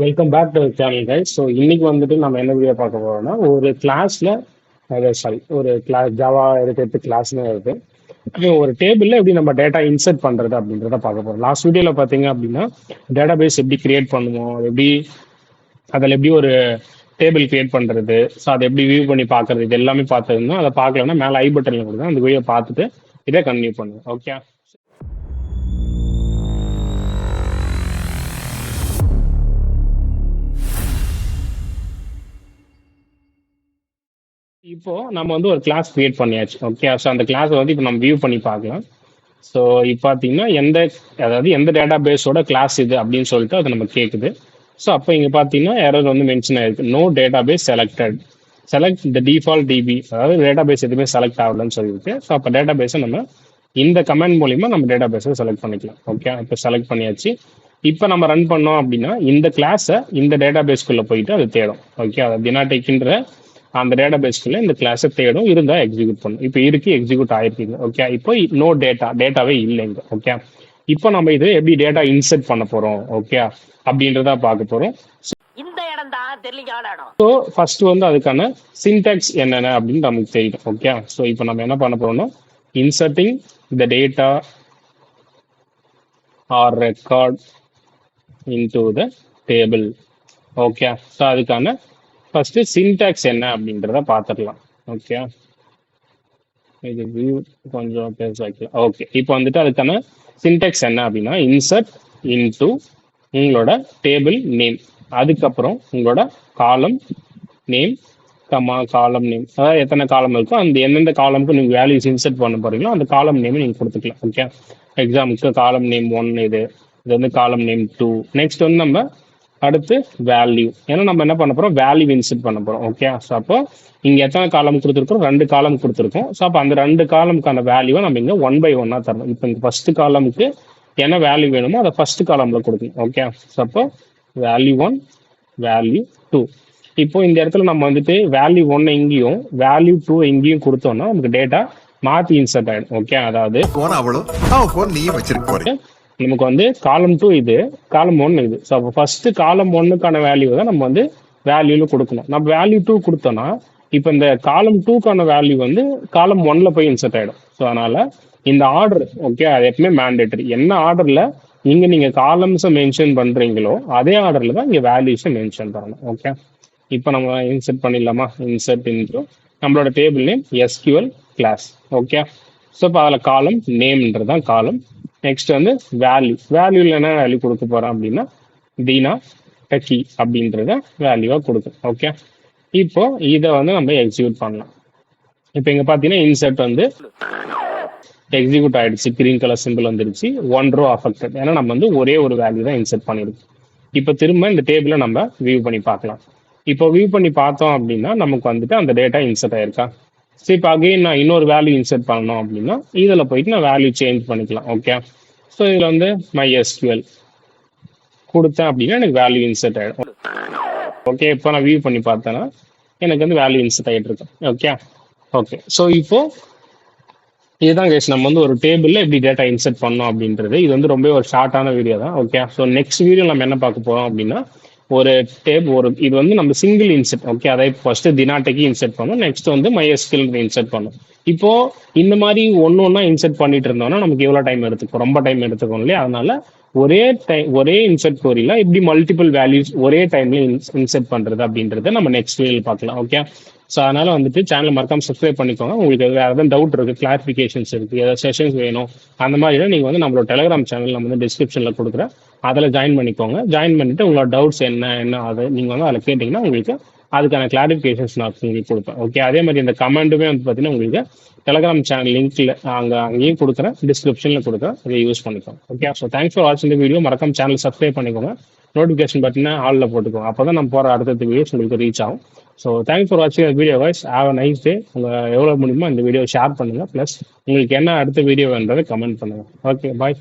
Welcome back to channel guys. So இன்னைக்கு வந்துட்டு நம்ம என்ன வீடியோ பார்க்க போறோம்னா, ஒரு கிளாஸ்ல ஒரு கிளாஸ் ஜாவா இருக்கிறது கிளாஸ்னு இருக்கு. இப்போ ஒரு டேபிள்ல எப்படி நம்ம டேட்டா இன்சர்ட் பண்றது அப்படின்றத பார்க்க போறோம். லாஸ்ட் வீடியோல பாத்தீங்க அப்படின்னா டேட்டா பேஸ் எப்படி கிரியேட் பண்ணுவோம், அதில் எப்படி ஒரு டேபிள் கிரியேட் பண்றது, ஸோ அதை எப்படி வியூ பண்ணி பார்க்கறது, இது எல்லாமே பார்த்துருந்தோம். அதை பார்க்கலன்னா மேலே ஐ பட்டன்ல கொடுங்க, அந்த வீடியோ பார்த்துட்டு இதை கண்டினியூ பண்ணுங்க. ஓகே, இப்போ நம்ம வந்து ஒரு கிளாஸ் கிரியேட் பண்ணியாச்சு. ஓகே, ஸோ அந்த கிளாஸ் வந்து இப்போ நம்ம வியூ பண்ணி பார்க்கலாம். ஸோ இப்போ பார்த்தீங்கன்னா எந்த டேட்டா பேஸோட கிளாஸ் இது அப்படின்னு சொல்லிட்டு அது நம்ம கேட்குது. ஸோ அப்போ இங்கே பார்த்தீங்கன்னா எரர் வந்து மென்ஷன் ஆயிருக்கு, no database select the default DB, அதாவது டேட்டா பேஸ் எதுவுமே செலக்ட் ஆகலன்னு சொல்லியிருக்கு. ஸோ அப்போ டேட்டா பேஸை நம்ம இந்த கமெண்ட் மூலியமா நம்ம டேட்டா பேஸை செலக்ட் பண்ணிக்கலாம். ஓகே, இப்போ செலக்ட் பண்ணியாச்சு. இப்போ நம்ம ரன் பண்ணோம் அப்படின்னா இந்த கிளாஸை இந்த டேட்டா பேஸ்க்குள்ளே போயிட்டு அது தேடும். ஓகே, அதை டினாடெக்ன்ற அந்த டேட்டா பேஸ்க்குள்ள இந்த கிளாஸை தேடும், இருந்தால் எக்ஸிக்யூட் பண்ணும். இப்போ எக்ஸிக்யூட் ஆயிருக்கீங்க. ஓகே, இப்போ நோ டேட்டாவே இல்லைங்க. ஓகே, இப்போ நம்ம இது எப்படி டேட்டா இன்சர்ட் பண்ண போறோம், ஓகே அப்படின்றத பார்க்க போறோம். இந்த இடம் தான் தெரியல. ஸோ ஃபர்ஸ்ட் வந்து அதுக்கான சின்டாக்ஸ் என்னென்ன அப்படின்னு நமக்கு தெரியும். ஓகே, ஸோ இப்போ நம்ம என்ன பண்ண போறோம்னா, inserting the data or record into the table. Okay, so அதுக்கான ஃபர்ஸ்ட் சின்டாக்ஸ் என்ன அப்படின்றத பார்த்துடலாம். ஓகே, இது வியூ கொஞ்சம் பெருசு வைக்கலாம். ஓகே, இப்போ வந்துட்டு அதுக்கான சின்டாக்ஸ் என்ன அப்படின்னா, இன்சர்ட் இன்டு உங்களோட டேபிள் நேம், அதுக்கப்புறம் உங்களோட காலம் நேம், காலம் நேம், அதாவது எத்தனை காலம் இருக்கோ அந்த எந்தெந்த காலமுக்கு நீங்கள் வேல்யூஸ் இன்சர்ட் பண்ண போறீங்களோ அந்த காலம் நேம் நீங்கள் கொடுத்துக்கலாம். ஓகே, எக்ஸாம்பிளுக்கு காலம் நேம் 1 இது வந்து காலம் நேம் 2. நெக்ஸ்ட் வந்து நம்ம அடுத்து வேல்யூ, ஏன்னா நம்ம என்ன பண்ண போறோம், வேல்யூ இன்சர்ட் பண்ண போறோம். ஓகே, ஸோ அப்போ இங்க எத்தனை காலம் கொடுத்துருக்கோம், 2 காலம் கொடுத்துருக்கோம். ஸோ அப்போ அந்த 2 காலமுக்கான வேல்யூவை நம்ம இங்க 1 by 1 தரணும். இப்போ இந்த ஃபர்ஸ்ட் காலமுக்கு என்ன வேல்யூ வேணுமோ அதை ஃபர்ஸ்ட் காலம்ல கொடுக்கணும். ஓகே, ஸோ அப்போ வேல்யூ 1 வேல்யூ 2. இப்போ இந்த இடத்துல நம்ம வந்துட்டு வேல்யூ 1 எங்கேயும் வேல்யூ 2 எங்கேயும் கொடுத்தோம்னா நமக்கு டேட்டா மாத்தி இன்சர்ட் ஆயிடும். ஓகே, அதாவது நமக்கு வந்து காலம் 2 இது, காலம் 1 இது. ஸோ அப்போ ஃபர்ஸ்ட் காலம் 1க்கான வேல்யூ தான் நம்ம வந்து வேல்யூல கொடுக்கணும். நம்ம வேல்யூ 2 கொடுத்தோம்னா இப்போ இந்த காலம் 2க்கான வேல்யூ வந்து காலம் 1ல போய் இன்சர்ட் ஆயிடும். ஸோ அதனால இந்த ஆர்டர், ஓகே, அது எப்பவுமே மேண்டேட்டரி. என்ன ஆர்டர்ல நீங்க காலம்ஸை மென்ஷன் பண்றீங்களோ அதே ஆர்டர்ல தான் இங்க வேல்யூஸை மென்ஷன் பண்ணணும். ஓகே, இப்போ நம்ம இன்சர்ட் பண்ணிடலாமா, இன்சர்ட் இன்டு நம்மளோட table name SQL class. Okay, so இப்போ அதில் காலம் நேம்ன்றது தான் காலம். நெக்ஸ்ட் வந்து வேல்யூல என்ன வேல்யூ கொடுக்க போறோம் அப்படின்னா தீனா டக்கி அப்படின்றத வேல்யூவா கொடுக்கும். ஓகே, இப்போ இதை வந்து நம்ம எக்ஸிக்யூட் பண்ணலாம். இப்போ இங்க பாத்தீங்கன்னா இன்சர்ட் வந்து எக்ஸிக்யூட் ஆயிடுச்சு, கிரீன் கலர் சிம்பிள் வந்துருச்சு, 1 row அஃபெக்டட், ஏன்னா நம்ம வந்து ஒரே ஒரு வேல்யூ தான் இன்சர்ட் பண்ணிருக்கோம். இப்போ திரும்ப இந்த டேபிளை நம்ம வியூ பண்ணி பார்க்கலாம். இப்போ வியூ பண்ணி பார்த்தோம் அப்படின்னா நமக்கு வந்துட்டு அந்த டேட்டா இன்சர்ட் ஆயிருக்கா. ஸோ இப்போ அகைன் நான் இன்னொரு வேல்யூ இன்சர்ட் பண்ணணும் அப்படின்னா இதில் போயிட்டு நான் வேல்யூ சேஞ்ச் பண்ணிக்கலாம். ஓகே, ஸோ இதில் வந்து MySQL கொடுத்தேன் அப்படின்னா எனக்கு வேல்யூ இன்சர்ட் ஆகிடும். ஓகே, இப்போ நான் வியூ பண்ணி பார்த்தேன்னா எனக்கு வந்து வேல்யூ இன்சர்ட் ஆகிட்டு இருக்கு. ஓகே, ஸோ இப்போ இதுதான் கேஸ் நம்ம வந்து ஒரு டேபிளில் எப்படி டேட்டா இன்சர்ட் பண்ணோம் அப்படின்றது. இது வந்து ரொம்ப ஒரு ஷார்ட்டான வீடியோ தான். ஓகே, ஸோ நெக்ஸ்ட் வீடியோ நம்ம என்ன பார்க்க போகிறோம் அப்படின்னா இது வந்து நம்ம சிங்கிள் இன்சர்ட். ஓகே, அதை ஃபர்ஸ்ட் தினாட்டக்கி இன்சர்ட் பண்ணோம், நெக்ஸ்ட் வந்து MySQL இன்சர்ட் பண்ணோம். இப்போ இந்த மாதிரி ஒன்னா இன்சர்ட் பண்ணிட்டு இருந்தோம்னா நமக்கு எவ்வளவு டைம் எடுத்துக்கும், ரொம்ப டைம் எடுத்துக்கும் இல்லையா. அதனால ஒரே இன்சர்ட் கோரியில எப்படி மல்டிபிள் வேல்யூஸ் ஒரே டைம்ல இன்சர்ட் பண்றது அப்படின்றத நம்ம நெக்ஸ்ட் வீடியோல பார்க்கலாம். ஓகே, ஸோ அதனால வந்துட்டு சேனல் மறக்காம சப்ஸ்கிரைப் பண்ணிக்கோங்க. உங்களுக்கு வேற ஏதாவது டவுட் இருக்கு, கிளாரிஃபிகேஷன்ஸ் இருக்கு, ஏதாவது செஷன்ஸ் வேணும் அந்த மாதிரி நீங்க வந்து நம்மளோட டெலிகிராம் சேனல் நம்ம வந்து டிஸ்கிரிப்ஷன்ல கொடுக்குறேன், அதில் ஜாயின் பண்ணிக்கோங்க. ஜாயின் பண்ணிட்டு உங்களோட டவுட்ஸ் என்ன அதை நீங்க வந்து அதில் கேட்டீங்கன்னா உங்களுக்கு அதுக்கான கிளாரிஃபிகேஷன்ஸ் நான் உங்களுக்கு கொடுப்பேன். ஓகே, அதே மாதிரி இந்த கமெண்ட்டுமே வந்து பார்த்தீங்கன்னா உங்களுக்கு டெலிகிராம் சேனல் லிங்க்ல அங்கேயும் கொடுக்குறேன், டிஸ்கிரிப்ஷன்ல கொடுக்குறேன், அதை யூஸ் பண்ணிக்கோங்க. ஓகே, ஸோ தேங்க்ஸ் ஃபார் வாட்சிங் இந்த வீடியோ. மறக்காம சேனல் சப்ஸ்கிரைப் பண்ணிக்கோங்க, நோட்டிஃபிகேஷன் பட்டனை ஆல்ல போட்டுக்கோங்க, அப்போ தான் நம்ம போகிற அடுத்த வீடியோஸ் உங்களுக்கு ரீச் ஆகும். ஸோ தேங்க்ஸ் ஃபார் வாட்சிங் இந்த video guys. Have a nice day. எவ்வளோ முடியுமோ இந்த வீடியோ ஷேர் பண்ணுங்க, ப்ளஸ் உங்களுக்கு என்ன அடுத்த வீடியோ வேணுன்றதை கமெண்ட் பண்ணுங்க. ஓகே, பாய்.